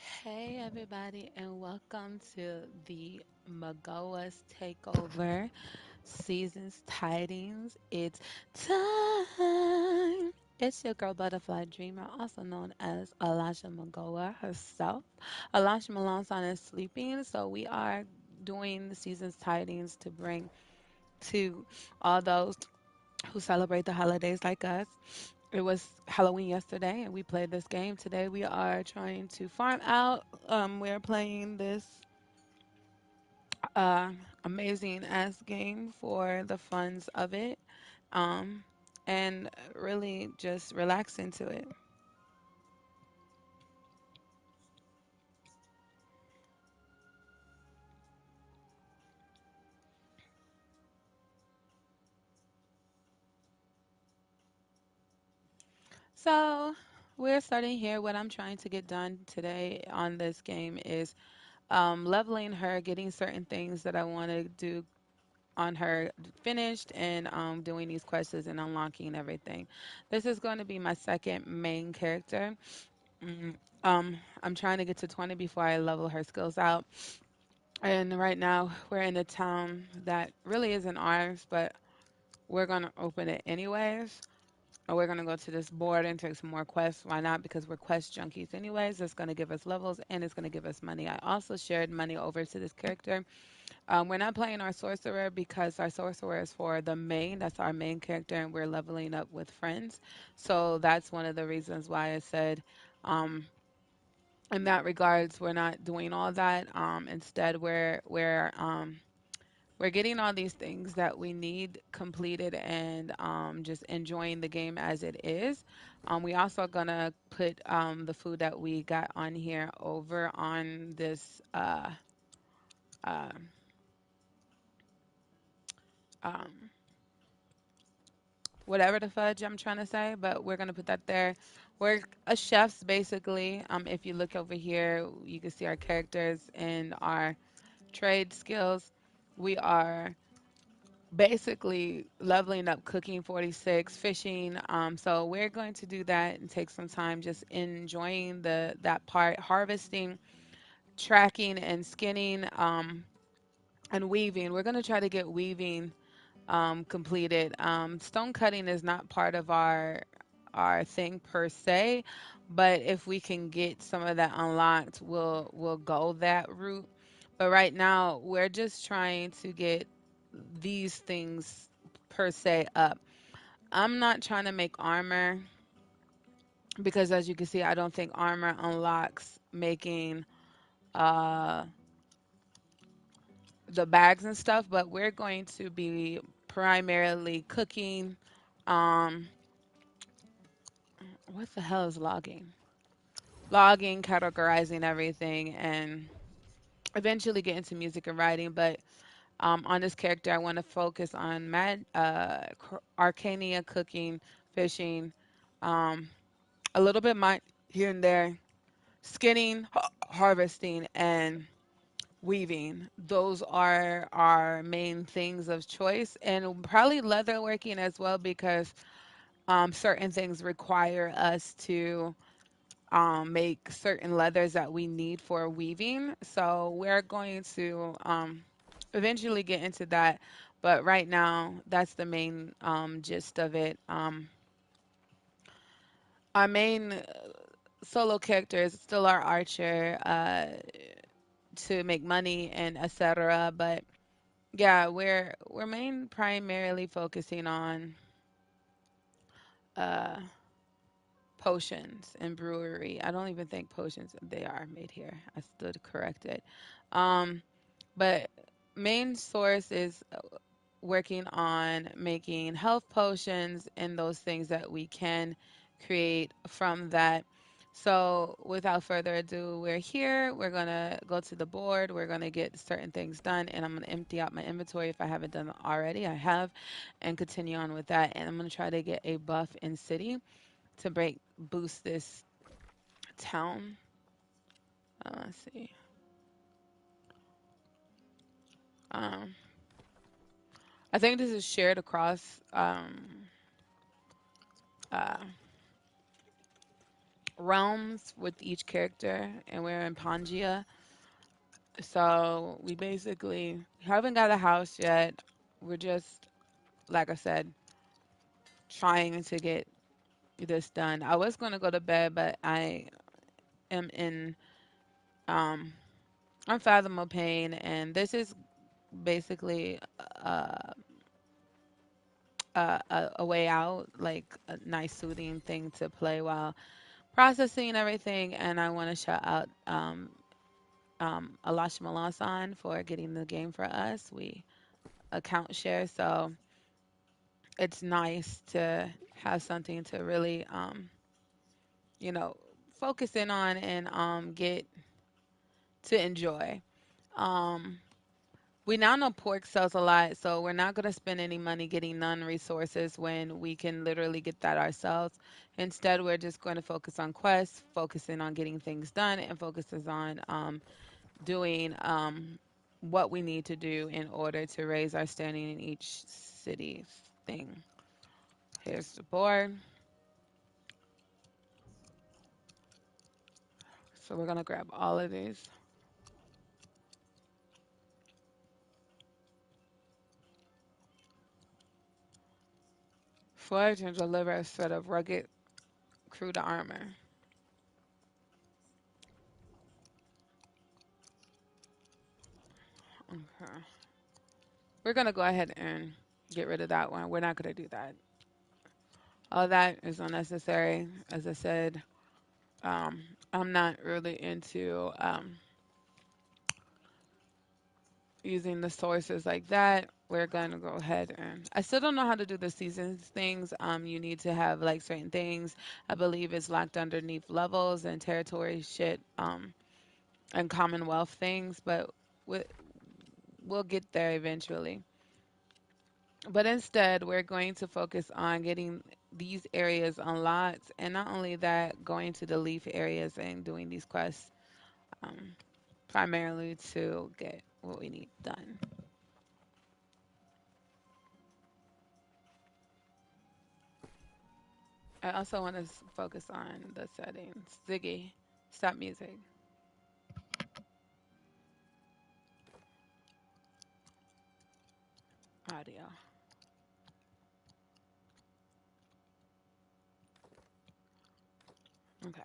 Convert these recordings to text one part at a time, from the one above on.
Hey everybody, and welcome to the Magöas Takeover Seasons Tidings. It's time. It's your girl Butterfly Dreamer, also known as Alasha Magoa herself. Alasha Melanson is sleeping, so we are doing the Seasons Tidings to bring to all those who celebrate the holidays like us. It was Halloween yesterday, and we played this game. Today, we are trying to farm out. We're playing this uh, amazing ass game for the funds of it, um, and really just relax into it. So, we're starting here. What I'm trying to get done today on this game is leveling her, getting certain things that I want to do on her finished, and doing these quests and unlocking everything. This is going to be my second main character. Mm, I'm trying to get to 20 before I level her skills out. And right now we're in a town that really isn't ours, but we're going to open it anyways. Or we're going to go to this board and take some more quests. Why not? Because we're quest junkies anyways. It's going to give us levels and it's going to give us money. I also shared money over to this character. We're not playing our sorcerer because our sorcerer is for the main. That's our main character, and we're leveling up with friends. So that's one of the reasons why I said, um, in that regards, we're not doing all that. Instead, we're getting all these things that we need completed and just enjoying the game as it is. We also gonna put the food that we got on here over on this. Uh, um, Whatever the fudge I'm trying to say, but we're gonna put that there. We're a chefs basically. If you look over here, you can see our characters and our trade skills. We are basically leveling up cooking 46, fishing. So we're going to do that and take some time just enjoying the that part, harvesting, tracking, and skinning, and weaving. We're gonna try to get weaving completed. Stone cutting is not part of our thing per se, but if we can get some of that unlocked, we'll go that route. But right now, we're just trying to get these things per se up. I'm not trying to make armor because, as you can see, I don't think armor unlocks making uh the bags and stuff, but we're going to be primarily cooking. Um, what the hell is logging? Logging, categorizing everything, and eventually get into music and writing. But on this character, I want to focus on Arcania, cooking, fishing, um, a little bit here and there, skinning, harvesting, and weaving. Those are our main things of choice, and probably leatherworking as well because certain things require us to make certain leathers that we need for weaving. So we're going to eventually get into that, but right now that's the main gist of it. Our main solo character is still our archer to make money and etc. But yeah, we're main primarily focusing on uh, potions and brewery. I don't even think potions they are made here. I stood corrected. Um, but main source is working on making health potions and those things that we can create from that. So, without further ado, we're here. We're going to go to the board. We're going to get certain things done, and I'm going to empty out my inventory if I haven't done it already. I have, and continue on with that. And I'm going to try to get a buff in city to boost this town. Let's see. Um, I think this is shared across uh, realms with each character, and we're in Pangaea. So we basically haven't got a house yet. We're just, like I said, trying to get this done. I was going to go to bed, but I am in um, unfathomable pain, and this is basically a way out, like a nice soothing thing to play while processing everything. And I want to shout out Alash Malasan for getting the game for us. We account share, so it's nice to have something to really, you know, focus in on and get to enjoy. Um, we now know pork sells a lot, so we're not going to spend any money getting non-resources when we can literally get that ourselves. Instead, we're just going to focus on quests, focusing on getting things done, and focuses on doing what we need to do in order to raise our standing in each city thing. Here's the board. So we're going to grab all of these. Forge and deliver a set of rugged crude armor. Okay. We're going to go ahead and get rid of that one. We're not going to do that. All that is unnecessary. As I said, um, I'm not really into using the sources like that. We're going to go ahead and I still don't know how to do the seasons things. You need to have like certain things. I believe it's locked underneath levels and territory shit and commonwealth things, but we, we'll get there eventually. But instead, we're going to focus on getting these areas unlocked, and not only that, going to the leaf areas and doing these quests um, primarily to get what we need done. I also want to focus on the settings. Ziggy, stop music, audio. Okay.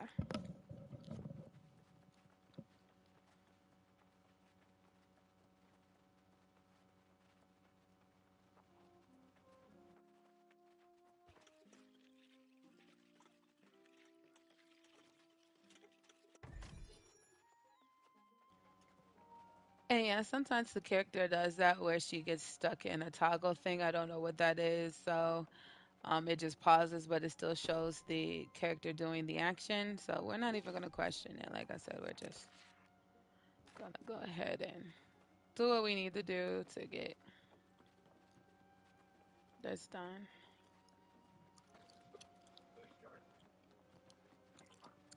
And yeah, sometimes the character does that where she gets stuck in a toggle thing. I don't know what that is, so it just pauses, but it still shows the character doing the action. So we're not even gonna question it. Like I said, we're just gonna go ahead and do what we need to do to get this done.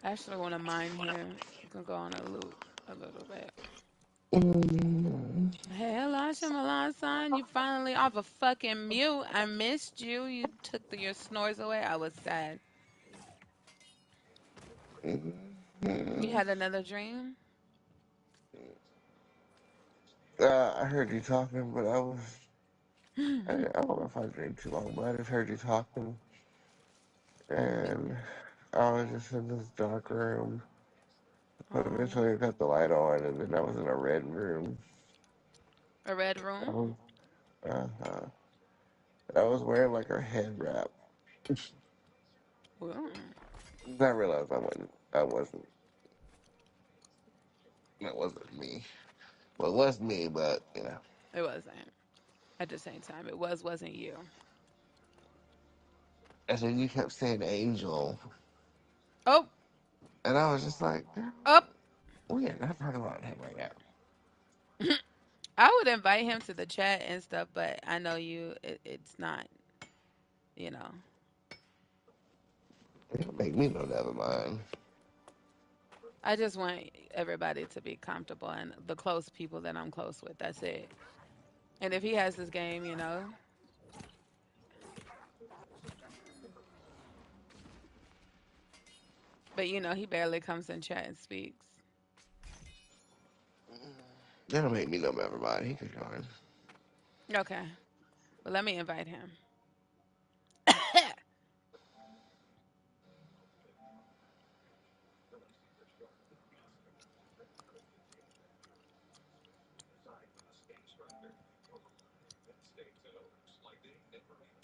I actually want to mine here. We can go on a loop a little bit. Hey, Elijah Milan, you finally off a fucking mute. I missed you. You took your snores away. I was sad. You had another dream? I heard you talking, but I don't know if I dreamed too long, but I just heard you talking, and I was just in this dark room. But Oh, eventually I got the light on, and then I was in a red room. a red I room? was, uh, I was wearing like a head wrap. Ooh, I realized that wasn't me. Well, it was me, but it wasn't. At the same time, wasn't you. And then you kept saying angel, Oh, and I was just like, up. we are not talking about him right now. I would invite him to the chat and stuff, but I know it's not, you know. It'll make me know, never mind. I just want everybody to be comfortable and the close people that I'm close with. That's it. And if he has this game, But he barely comes in chat and speaks. That'll make me know. Never mind. He can join. Okay. Well, let me invite him.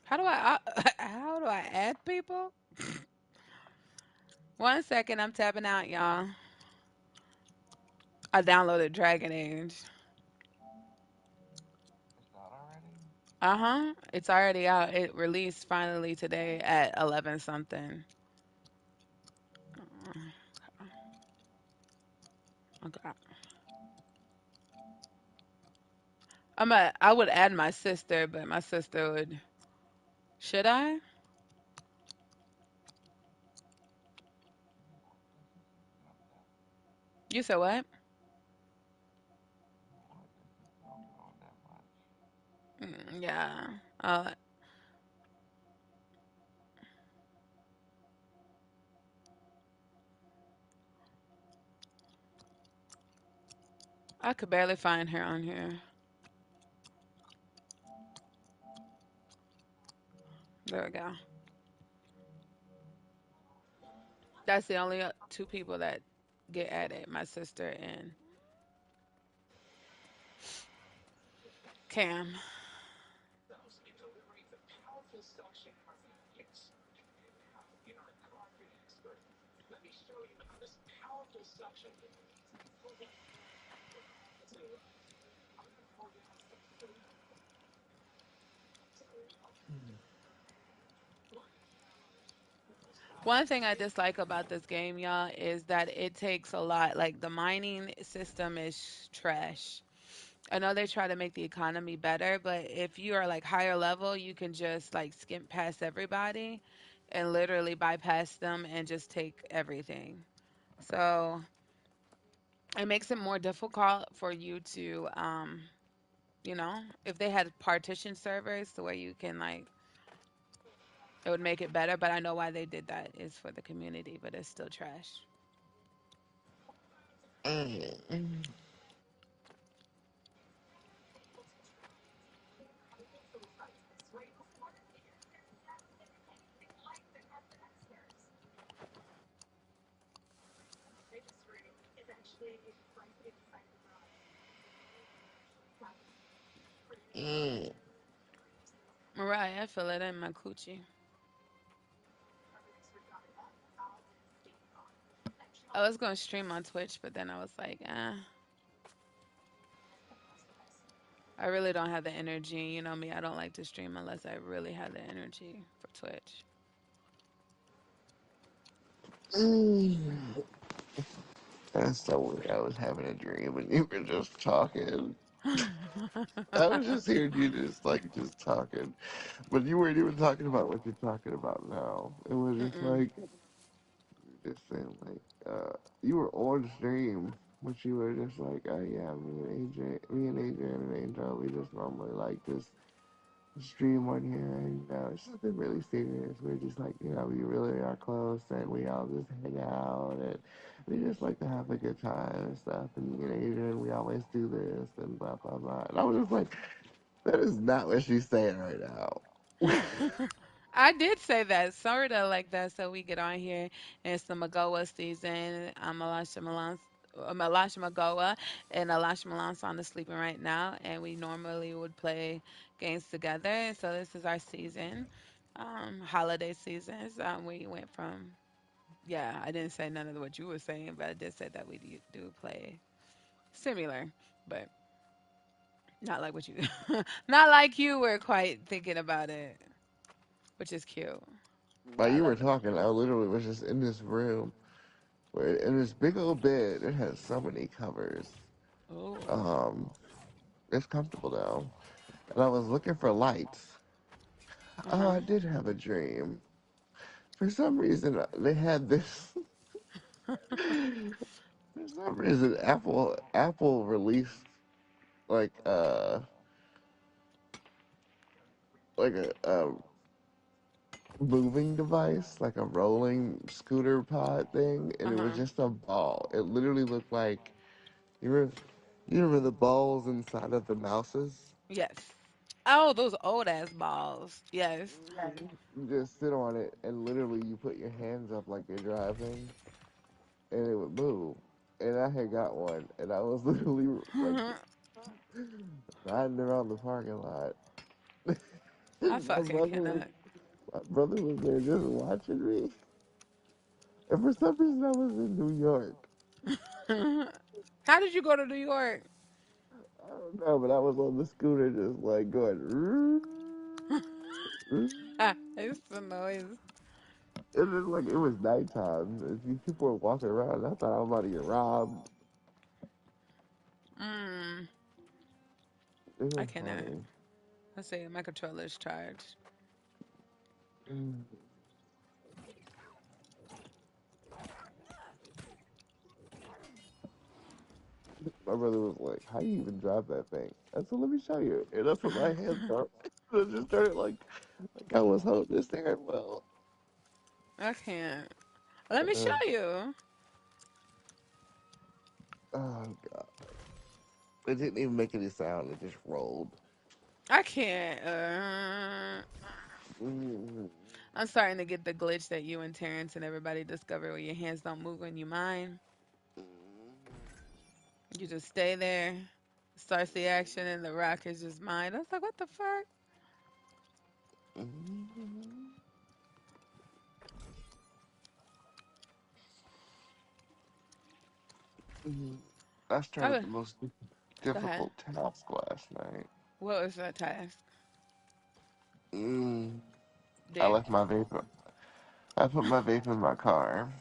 How do I add people? 1 second, I'm tapping out, y'all. I downloaded Dragon Age. It's not already. Uh-huh. It's already out. It released finally today at 11 something. Uh, Okay. I would add my sister, but my sister would. Should I? You said what? Yeah. Uh, I could barely find her on here. There we go. That's the only two people that get added. My sister and Cam. One thing I dislike about this game, y'all, is that it takes a lot. Like the mining system is trash. I know they try to make the economy better, but if you are like higher level, you can just like skimp past everybody and literally bypass them and just take everything. So it makes it more difficult for you to, if they had partition servers the way you can like, it would make it better. But I know why they did that is for the community, but it's still trash. Mm. Mm. Mariah, I feel it in my coochie. I was going to stream on Twitch, but then I was like, I really don't have the energy. You know me, I don't like to stream unless I really have the energy for Twitch. Mm. That's so weird. I was having a dream and you were just talking. I was just hearing you just talking, but you weren't even talking about what you're talking about now. It was just Mm-mm. like just saying you were on stream, but you were just like, oh yeah, me and Adrian and Angel, we just normally like this stream on here, and it's nothing really serious. We're just like, we really are close, and we all just hang out, and we just like to have a good time and stuff. And me and Adrian, we always do this and blah blah blah. And I was just like, that is not what she's saying right now. I did say that, sort of like that, so we get on here and it's the Magöas season. I'm Elisha Magöa, and Elisha Milan's on the sleeping right now, and we normally would play games together. So this is our season, holiday seasons. We went from, yeah, I didn't say none of what you were saying, but I did say that we do play similar, but not like what you, not like you were quite thinking about it, which is cute. While I you were love it. talking, I literally was just in this room where in this big old bed, it has so many covers. Oh. Um, it's comfortable now, and I was looking for lights. Oh, Uh-huh. I did have a dream. For some reason, they had this. For some reason, Apple released like uh like a moving device, like a rolling scooter pod thing, and it was Uh-huh. just a ball. It literally looked like you remember, you remember the balls inside of the mouses. Yes. Oh, those old ass balls. Yes. You just sit on it, and literally you put your hands up like you're driving, and it would move. And I had got one, and I was literally like riding around the parking lot. I fucking cannot. My brother was there just watching me. And for some reason, I was in New York. How did you go to New York? I don't know, but I was on the scooter just like going. It's the noise. It was like it was nighttime. And these people were walking around. And I thought I was about to get robbed. Mm, It I was cannot. funny. Let's see, my controller is charged. Mm. My brother was like, "How you even drive that thing?" I said, "Let me show you." And I put my hands up. And I just started like I was holding this thing well. I can't. Let me show Uh, you. oh god! It didn't even make any sound. It just rolled. I can't. Mm. I'm starting to get the glitch that you and Terrence and everybody discover where your hands don't move when you mine. You just stay there, starts the action, and the rock is just mine. I was like, what the fuck? Mm. Mm. I I started was, the most go ahead. difficult task last night. What was that task? Mm. I Dick. left my vape. I put my vape in my car,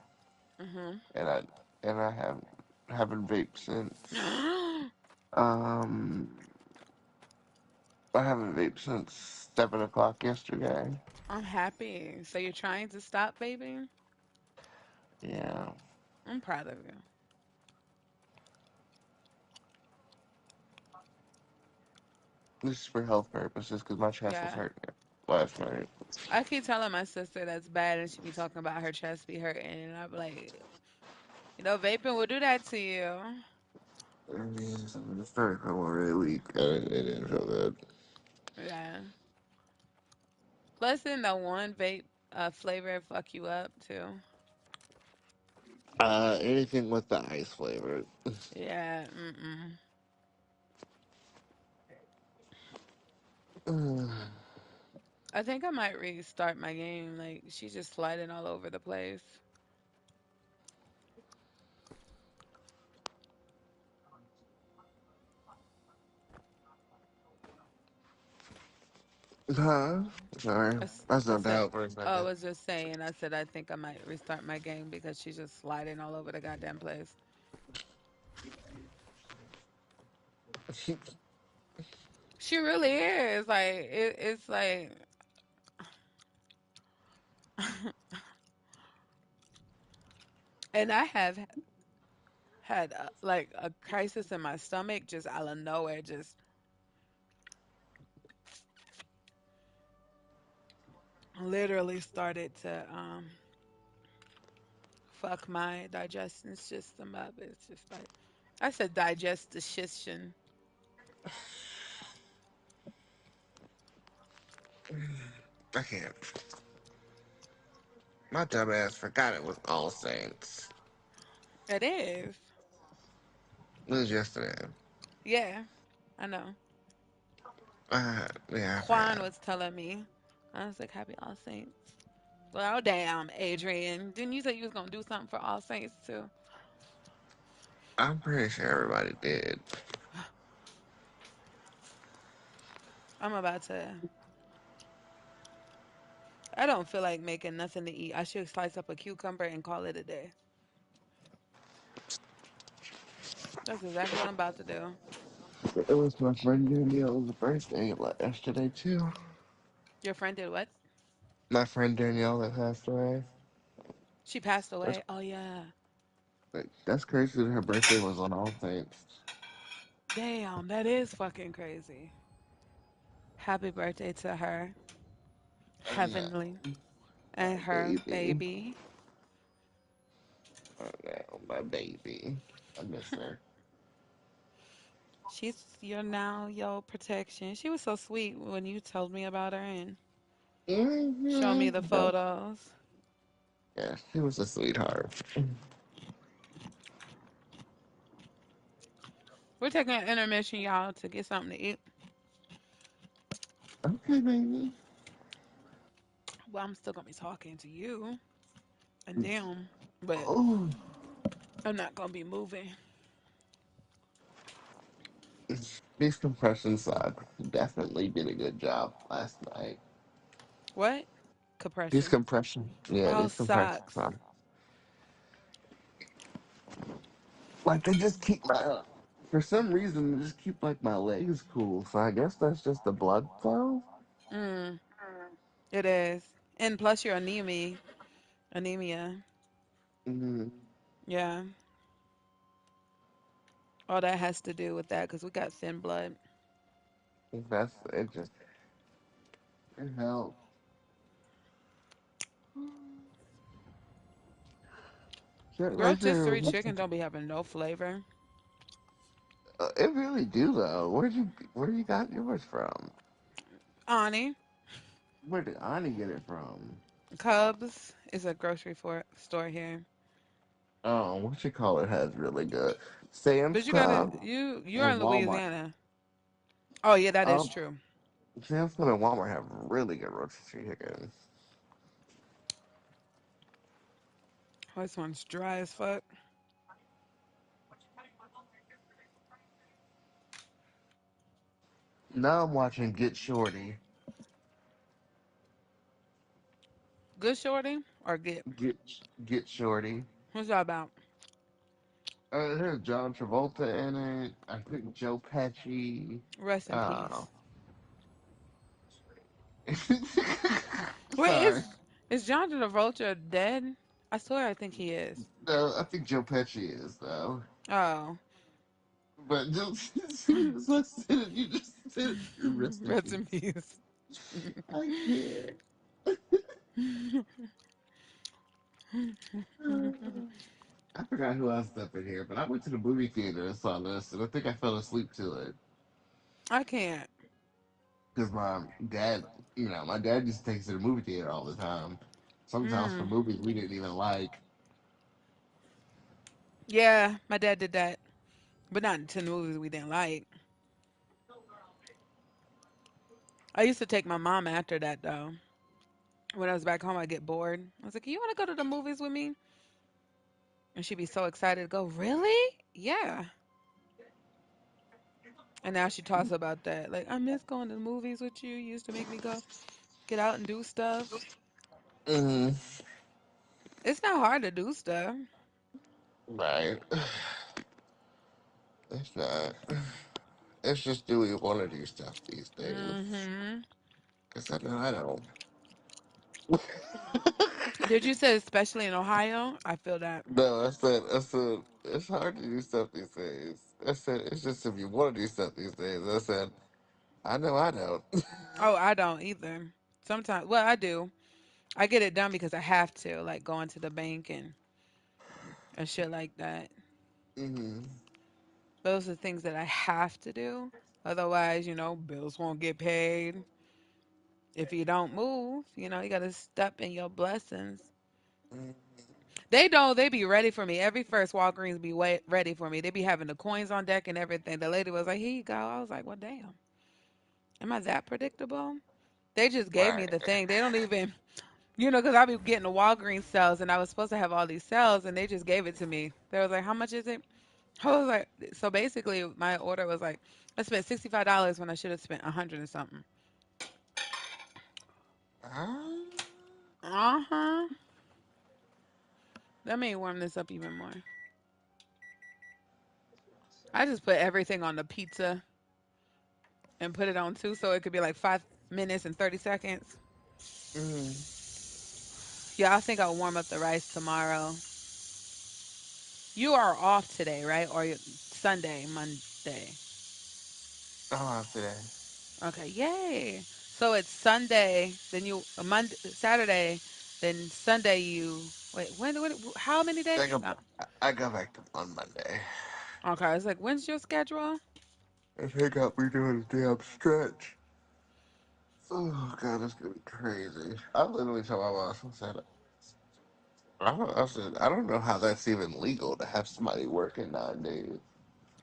Mm-hmm. and I haven't vaped since. Um, I haven't vaped since 7 o'clock yesterday. I'm happy. So you're trying to stop vaping? Yeah, I'm proud of you. this is for health purposes because my chest was Yeah. hurting last night. I keep telling my sister that's bad, and she be talking about her chest be hurting, and I be like, vaping will do that to you. I mean, it started feeling really weak. It didn't feel good. Yeah. Plus, in the one vape flavor fuck you up too. Anything with the ice flavor. Yeah. Mm-mm. I think I might restart my game. Like she's just sliding all over the place. Huh? Sorry, I, s- I I zoned said, out for a oh, I second. was just saying. I said I think I might restart my game because she's just sliding all over the goddamn place. She really is. Like it's like, and I have had like a crisis in my stomach just out of nowhere. Just literally started to fuck my digestion system up. It's just like I said, digestion. I can't. My dumb ass forgot it was All Saints. It is. It was yesterday. Yeah, I know. Yeah, I Juan forgot. was telling me. I was like, Happy All Saints. Well, damn, Adrian. Didn't you say you was gonna do something for All Saints too? I'm pretty sure everybody did. I'm about to. I don't feel like making nothing to eat. I should slice up a cucumber and call it a day. That's exactly what I'm about to do. It was my friend Danielle's birthday yesterday too. Your friend did what? My friend Danielle that passed away. She passed That's away. Oh yeah. that's crazy that her birthday was on All Saints. Damn, that is fucking crazy. Happy birthday to her. Yeah. Heavenly. and My her baby. baby. Oh no, my baby. I miss her. She's your now your protection. She was so sweet when you told me about her and showed me the No. photos. Yeah, she was a sweetheart. We're taking an intermission, y'all, to get something to eat. Okay, baby. Well, I'm still gonna be talking to you and them, but Oh, I'm not gonna be moving. these compression socks definitely did a good job last night. What? These Compression. compression, yeah, Oh, these compression socks. socks. Like they just keep my, for some reason, they just keep like my legs cool. So I guess that's just the blood flow. Mm, it is. And plus your anemia. Anemia. Mm-hmm. Yeah. All that has to do with that because we got thin blood. That's it. Just it helps. That right there. Rotisserie chicken don't be having no flavor. It really do though. Where you got yours from? Ani, Where did Ani get it from? Cubs is a grocery store here. Oh, what you call it has really good. Sam's But you gotta Club you're and in Walmart. Louisiana. Oh yeah, that is Um, true. Sam's Club and Walmart have really good rotisserie chicken. Oh, this one's dry as fuck. Now I'm watching Get Shorty. Good shorty or get? Get Get Shorty. What's that about? It has John Travolta in it. I think Joe Pesci. Rest in Uh, peace. Wait, sorry. is John Travolta dead? I swear I think he is. No, I think Joe Pesci is though. Oh, But just as soon as I said it, you just said it. Rest in rest in peace. peace. I can't. I forgot who else up in here, but I went to the movie theater and saw this, and I think I fell asleep to it I can't. because my dad, my dad just takes to the movie theater all the time. Sometimes for Mm. movies we didn't even like. Yeah, my dad did that, but not to the movies we didn't like. I used to take my mom after that though. When I was back home, I'd get bored. I was like, "You want to go to the movies with me?" And she'd be so excited to go. Really? Yeah. And now she talks about that. Like, I miss going to the movies with you. You used to make me go get out and do stuff. Hmm. It's not hard to do stuff. Right. It's not. It's just do we want to do stuff these days? Hmm. Because I know I don't. Did you say especially in Ohio? I feel that. No, I said, it's hard to do stuff these days. I said, it's just if you want to do stuff these days. I said, I know I don't. Oh, I don't either. Sometimes, well, I do. I get it done because I have to, like going to the bank and shit like that. Hmm. Those are things that I have to do. Otherwise, bills won't get paid. If you don't move, you got to step in your blessings. They don't. They be ready for me. Every first Walgreens be ready for me. They be having the coins on deck and everything. The lady was like, "Here you go." I was like, "Well, damn. Am I that predictable?" They just gave me Right. the thing. They don't even, because I be getting the Walgreens sales and I was supposed to have all these sales and they just gave it to me. They was like, "How much is it?" I was like, so basically my order was like, I spent $65 when I should have spent 100 and something. Ah. Uh huh. That may warm this up even more. I just put everything on the pizza and put it on too, so it could be like 5 minutes and 30 seconds. Mm. Yeah, I think I'll warm up the rice tomorrow. You are off today, right? Or Sunday, Monday? I'm off today. Okay, yay. So it's Sunday, then you Monday, Saturday. Then Sunday you wait. When? How many days? I got back to on Monday. Okay, it's like when's your schedule? If they got me doing a damn stretch. Oh god, that's gonna be crazy. I literally told my boss, I said, I don't know how that's even legal to have somebody working 9 days.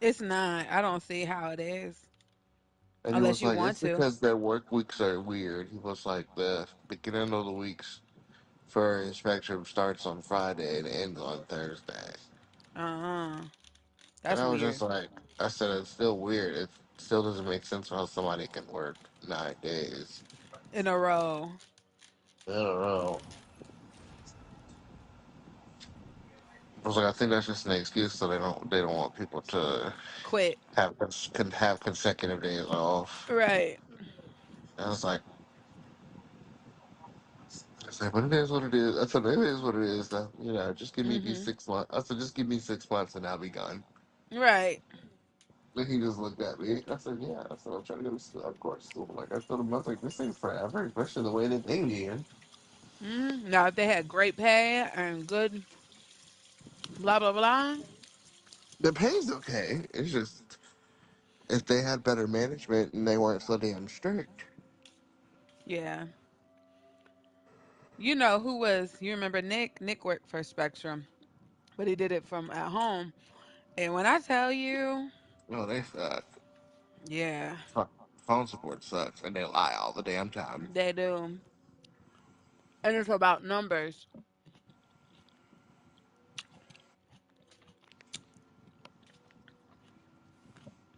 It's not. I don't see how it is And he unless was you like, want it's to. because their work weeks are weird. He was like, the beginning of the weeks for inspection starts on Friday and ends on Thursday. Uh-uh. And That's I was weird. just like, I said, it's still weird. It still doesn't make sense how somebody can work 9 days. In a row. I don't know. I was like, I think that's just an excuse so they don't want people to Quit. can have consecutive days off. Right. And I was like, but it is what it is. I said, it is what it is, though. Just give me these Mhm. 6 months. I said, just give me 6 months and I'll be gone. Right. And he just looked at me. I said, yeah. I said, I'm trying to go to school. Of course, school. Like, I told him, I was like, this ain't forever, especially the way that they here. Mhm. Now if they had great pay and good blah blah blah. The pay's okay. It's just, if they had better management and they weren't so damn strict. Yeah. You know who was? You remember Nick? Nick worked for Spectrum, but he did it from at home. And when I tell you, No, they suck. yeah, Phone support sucks, and they lie all the damn time. they do. And it's about numbers.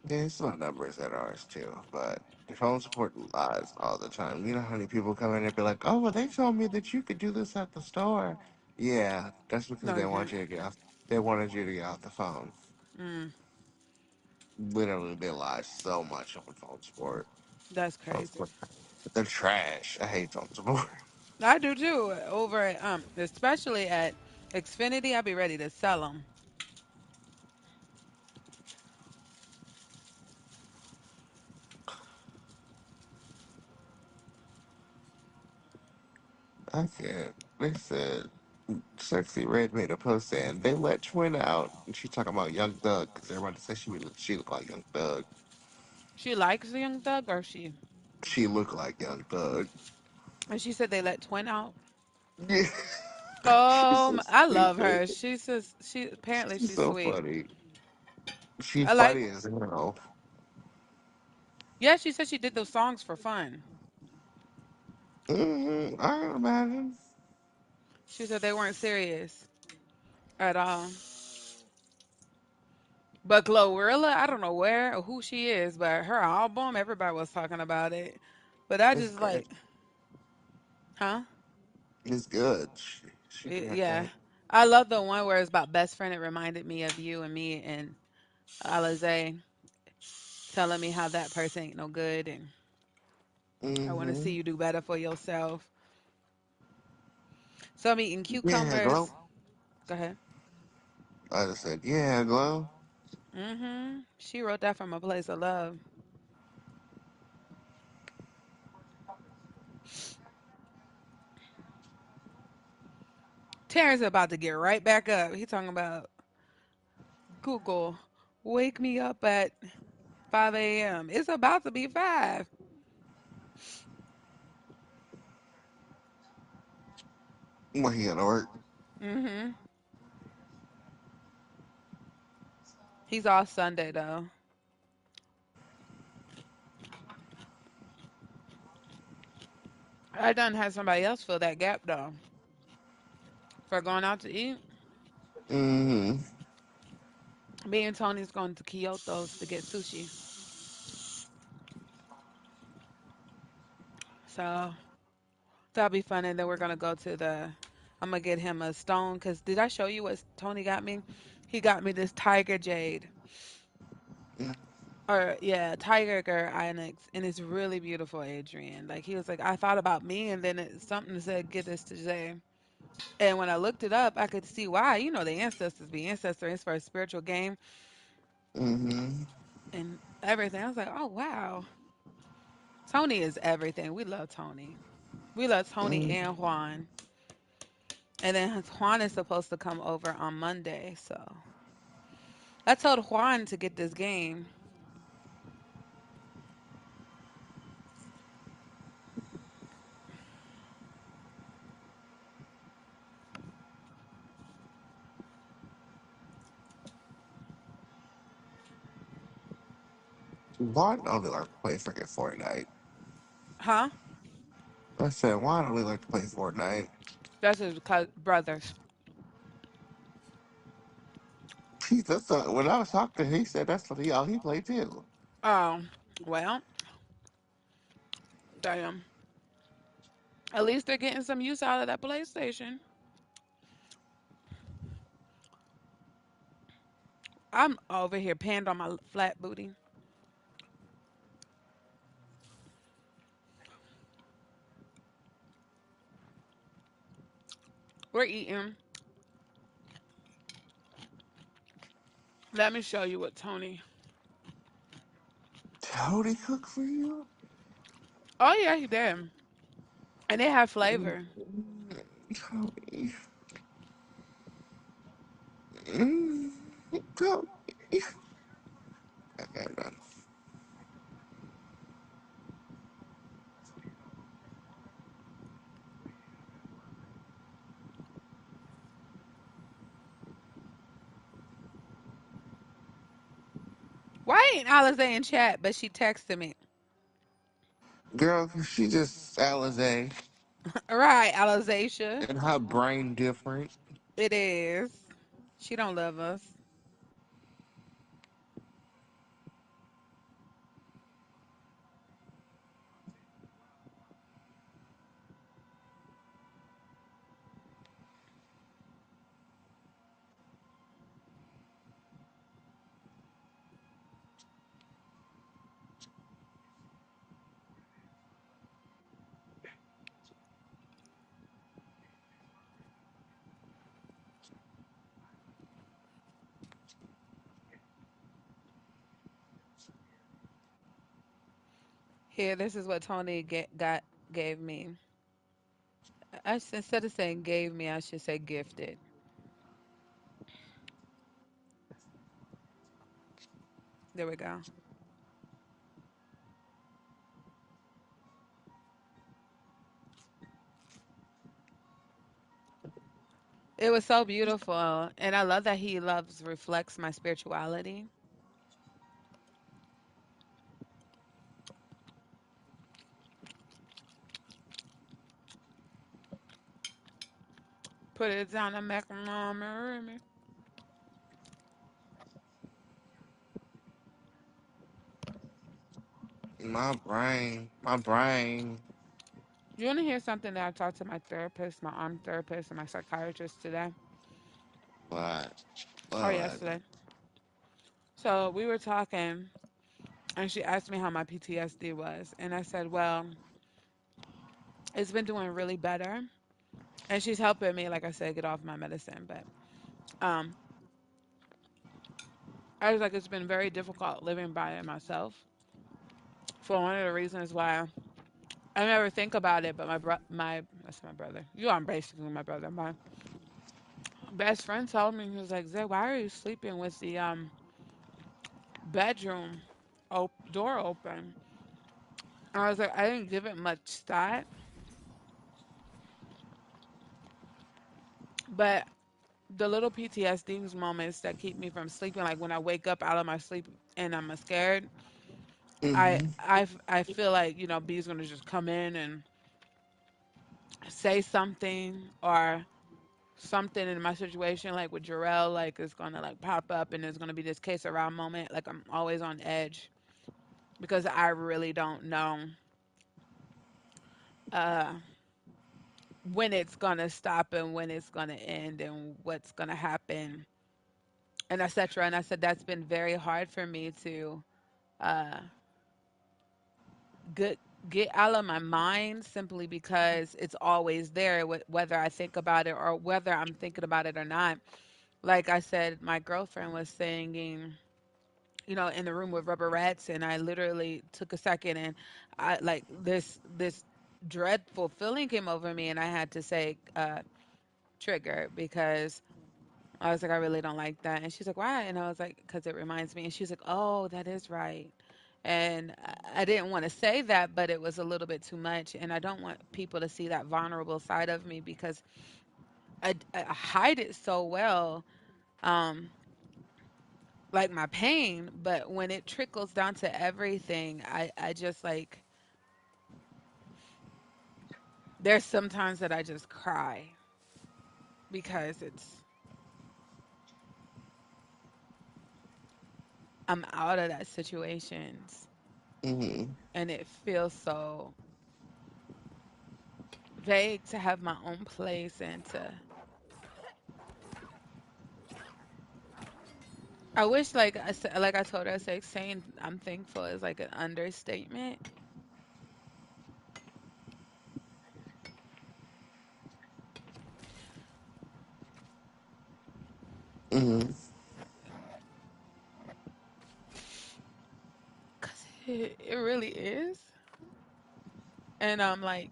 Yeah, it's not numbers at ours too, but the phone support lies all the time. You know how many people come in and be like, "Oh, well, they told me that you could do this at the store." Yeah, that's because No, they you want can't. you to get off. They wanted you to get off the phone. Mm, Literally, they lie so much on phone support. that's Phone crazy. support. They're trash. I hate phone support. I do too. Over at especially at Xfinity, I'd be ready to sell them. I can't. They said Sexy Red made a post saying they let Twin out, and she talking about Young Thug because everybody said she looked like Young Thug. She likes the Young Thug, or she? She looked like Young Thug. And she said they let Twin out. Yeah, she's Oh, so I love stupid. her. She says she apparently She's she's so sweet. funny. She's I like. funny as hell. Yeah, she said she did those songs for fun. I can imagine. She said they weren't serious at all. But Glorilla, I don't know where or who she is, but her album, everybody was talking about it. But I It's just great. like, huh? It's good. She got Yeah. that. I love the one where it's about best friend. It reminded me of you and me and Alize telling me how that person ain't no good and I want to see Mm-hmm. you do better for yourself. So I'm eating Yeah, Glow. cucumbers. Go ahead. I just said, yeah, Glow. She wrote that from a place of love. Terrence about to get right back up. He talking about Google, wake me up at 5 a.m. It's about to be 5. Well, he gotta work. Mm-hmm. He's off Sunday though. I done had somebody else fill that gap though for going out to eat. Mm-hmm. Me and Tony's going to Kyoto's to get sushi. So that'll be fun. And then we're gonna go to the. I'm gonna get him a stone because did I show you what Tony got me? He got me this tiger jade. Or yeah, Tiger Girl Onyx, and it's really beautiful, Adrian. Like he was like, I thought about me, and then something said, "Get this to Jay." And when I looked it up, I could see why. You know, the ancestors be ancestor is for a spiritual game Mm-hmm. and everything. I was like, oh wow, Tony is everything. We love Tony. We love Tony Mm-hmm. and Juan. And then Juan is supposed to come over on Monday. So I told Juan to get this game. Why only like to play freaking Fortnite? Huh? I said, why only like to play Fortnite? That's his brothers. When I was talking to him, he said that's what all he played too. Oh, well, damn. At least they're getting some use out of that PlayStation. I'm over here panned on my flat booty. We're eating. Let me show you what Tony. Tony cook for you? Oh yeah, he did, and it had flavor. Tony. Mm, Tony. Okay, I'm done. Why ain't Alize in chat? But she texted me. Girl, she just Alizé Right, Alizacia. and her brain different. It is. She don't love us. Here, this is what Tony gave me. Instead of saying gave me, I should say gifted. There we go. It was so beautiful, and I love that he loves reflects my spirituality. Put it down and make me. My brain. You want to hear something that I talked to my therapist, my arm therapist, and my psychiatrist today, What? or What? yesterday? So we were talking, and she asked me how my PTSD was, and I said, "Well, it's been doing really better." And she's helping me, like I said, get off my medicine. But um, I was like, it's been very difficult living by myself. For one of the reasons why I never think about it, but my that's my brother. You are basically my brother. My best friend told me, he was like, "Zay, why are you sleeping with the bedroom door open?" I was like, I didn't give it much thought, but the little PTSD moments that keep me from sleeping, like when I wake up out of my sleep and I'm scared, Mm-hmm. I feel like B's gonna just come in and say something, or something in my situation, like with Jarrell, like it's gonna like pop up and there's gonna be this case around moment. Like I'm always on edge because I really don't know uh when it's gonna stop and when it's gonna end and what's gonna happen and etc. And I said that's been very hard for me to uh get get out of my mind, simply because it's always there, whether I think about it or whether I'm thinking about it or not. Like I said, my girlfriend was singing, in the room with rubber rats, and I literally took a second, and I like this dreadful feeling came over me, and I had to say, trigger because I was like, I really don't like that. And she's like, why? And I was like, because it reminds me. And she's like, oh, that is right. And I didn't want to say that, but it was a little bit too much. And I don't want people to see that vulnerable side of me because I hide it so well, um, like my pain. But when it trickles down to everything, I just like, there's sometimes that I just cry because I'm out of that situations Mhm. and it feels so vague to have my own place and to I wish like I told her I say saying I'm thankful is like an understatement Mhm. cuz it really is. And I'm like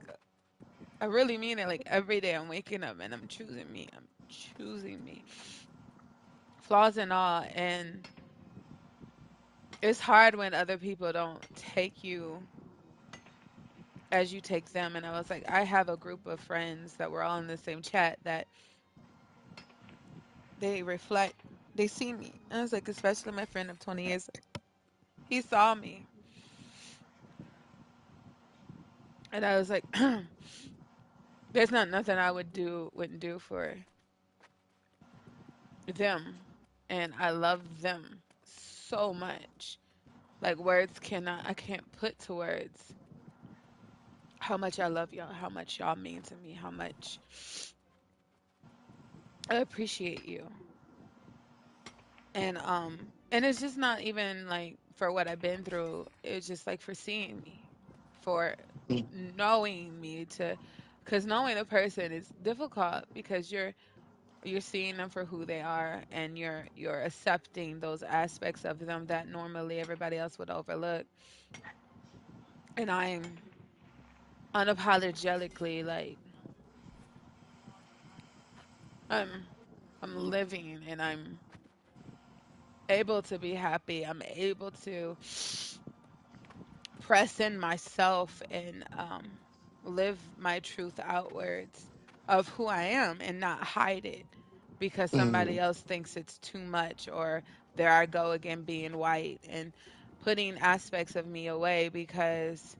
I really mean it like every day I'm waking up and I'm choosing me. I'm choosing me. Flaws and all and it's hard when other people don't take you as you take them and I was like I have a group of friends that we're all in the same chat that they reflect they see me. And I was like especially my friend of 20 years he saw me and I was like there's not nothing I wouldn't do for them. And I love them so much. Like words cannot I can't put to words how much I love y'all, how much y'all mean to me, how much I appreciate you. And it's just not even like for what I've been through. It's just like for seeing me, for knowing me to because knowing a person is difficult because you're seeing them for who they are and you're accepting those aspects of them that normally everybody else would overlook. And I'm unapologetically like I'm I'm living and I'm able to be happy. I'm able to press in myself and live my truth outwards of who I am and not hide it because somebody Mhm. else thinks it's too much or there I go again being white and putting aspects of me away because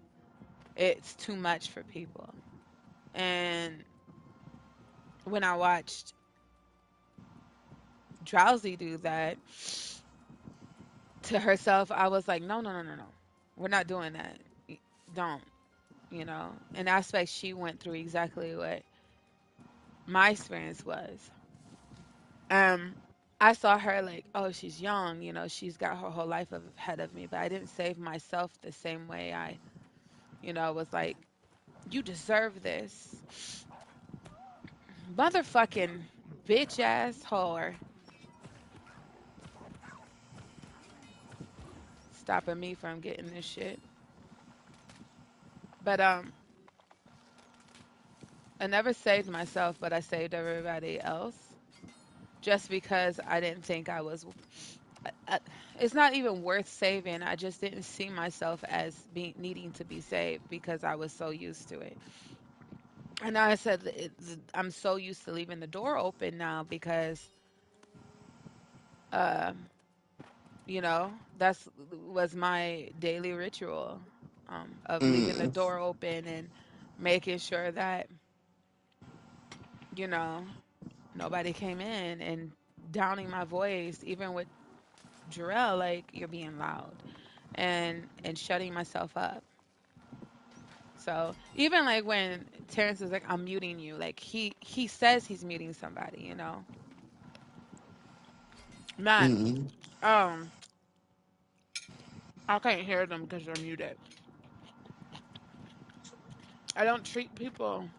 it's too much for people. And when I watched Drowsy do that to herself, I was like, no, no, no, no, no. We're not doing that. Don't, an aspect she went through exactly what my experience was. Um, I saw her like, oh, she's young, she's got her whole life ahead of me, but I didn't save myself the same way was like, you deserve this. Motherfucking bitch ass whore stopping me from getting this shit. But I never saved myself, but I saved everybody else just because I didn't think I was I, it's not even worth saving. I just didn't see myself as being needing to be saved because I was so used to it. And I said I'm so used to leaving the door open now because um that's was my daily ritual of leaving the Mhm. door open and making sure that you know nobody came in and downing my voice even with Jarrell like you're being loud and shutting myself up. So even like when Terrence is like, I'm muting you, like he says he's muting somebody. Man, Mhm. um, I can't hear them because they're muted. I don't treat people.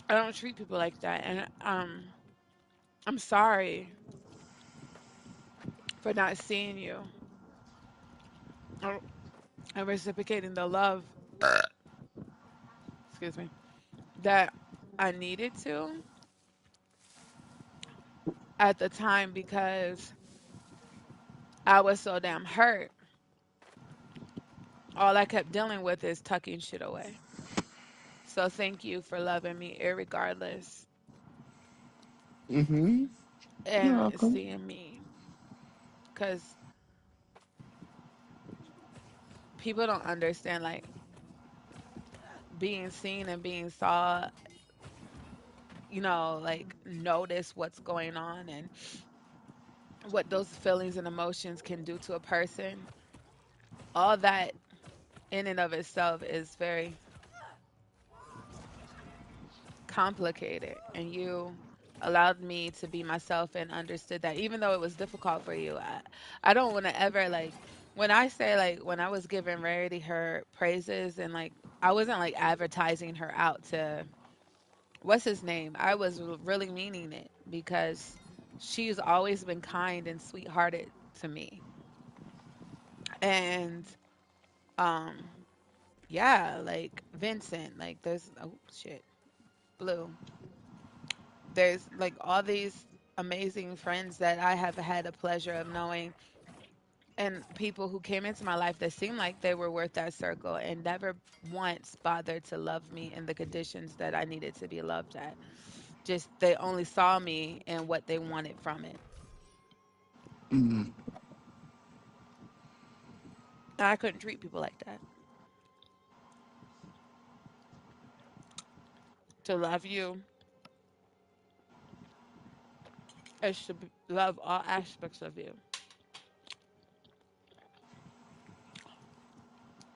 I don't treat people like that, and I'm sorry for not seeing you or and reciprocating the love excuse me, that I needed to at the time because I was so damn hurt. All I kept dealing with is tucking shit away. So thank you for loving me irregardless Mm-hmm. You're and welcome. seeing me. Because people don't understand, like, being seen and being saw, like, notice what's going on and what those feelings and emotions can do to a person. All that in and of itself is very complicated. And you allowed me to be myself and understood that even though it was difficult for you, I don't want to ever, like, when I say, like, when I was giving Rarity her praises and, like, I wasn't like advertising her out to what's his name. I was really meaning it because she's always been kind and sweethearted to me. And um yeah, like Vincent, like there's oh shit, Blue. There's like all these amazing friends that I have had a pleasure of knowing and people who came into my life that seemed like they were worth that circle and never once bothered to love me in the conditions that I needed to be loved at. Just they only saw me and what they wanted from it. Mm-hmm. And I couldn't treat people like that. To love you is to love all aspects of you.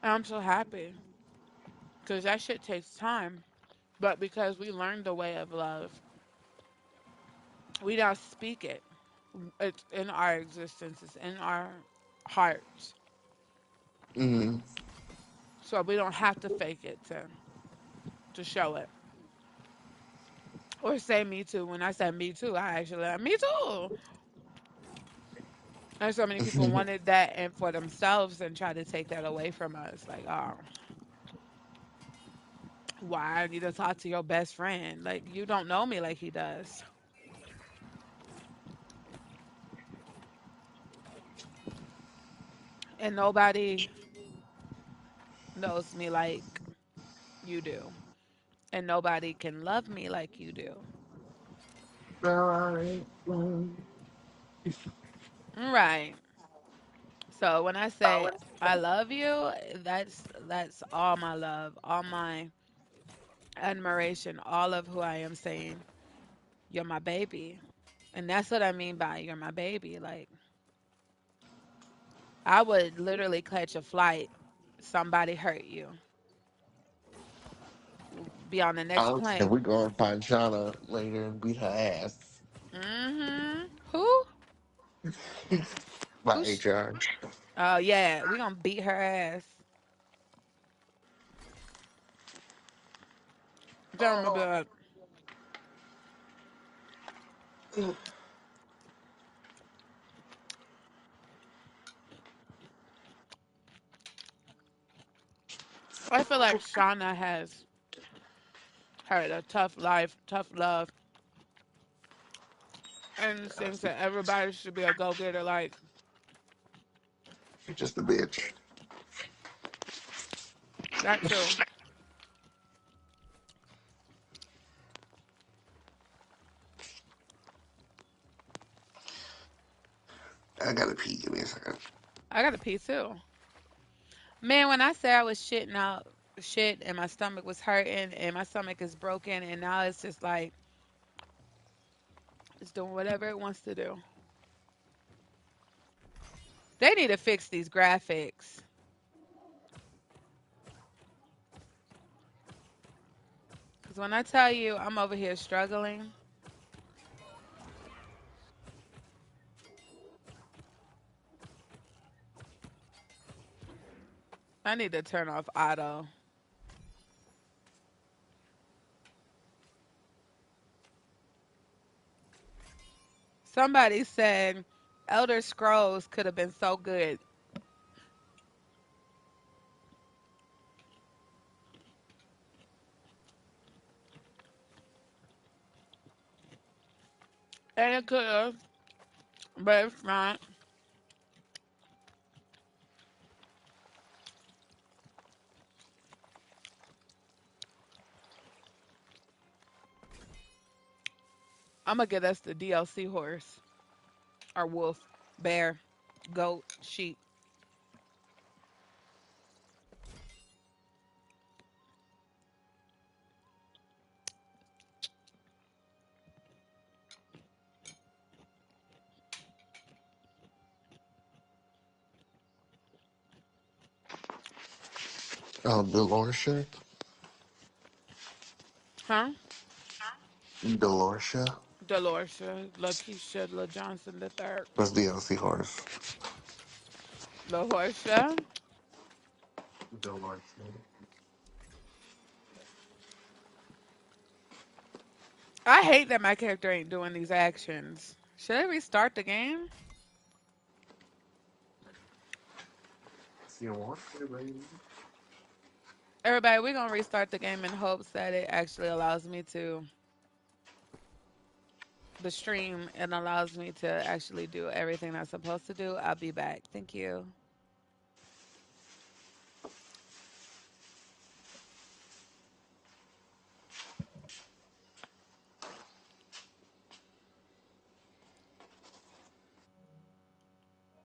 And I'm so happy because that shit takes time. But because we learned the way of love, we now speak it. It's in our existence, it's in our hearts. Mm-hmm. So we don't have to fake it to show it. Or say me too. When I say me too, I actually like me too. And so many people wanted that and for themselves and try to take that away from us. Like, oh, why I need to talk to your best friend? Like, you don't know me like he does. And nobody knows me like you do. And nobody can love me like you do. Alright. Right. So when I say I love you, that's all my love, all my admiration, all of who I am saying, you're my baby. And that's what I mean by you're my baby. Like I would literally catch a flight, somebody hurt you, be on the next Okay, plane. we're going to find Shauna later and beat her ass Who? by Who's? HR. Oh yeah, we gonna beat her ass. Then I'm gonna be like, I feel like Shauna has had a tough life, tough love, and thinks that everybody should be a go getter like You're just a bitch. that too. I gotta pee. Give me a second. I got a pee too. Man, when I say I was shitting out shit and my stomach was hurting and my stomach is broken and now it's just like it's doing whatever it wants to do. They need to fix these graphics. Cause when I tell you I'm over here struggling, I need to turn off auto. Somebody said Elder Scrolls could have been so good. And it could have, but it's not. I'm gonna get us the DLC horse or wolf, bear, goat, sheep. Delorsha? Huh? Delorsha? Delorcia, Lakeisha, La Johnson the third. That's DLC horse. La Horsia. Delorsha. I hate that my character ain't doing these actions. Should I restart the game? You want to, baby? Everybody, we're gonna restart the game in hopes that it actually allows me to the stream and allows me to actually do everything I'm supposed to do. I'll be back. Thank you.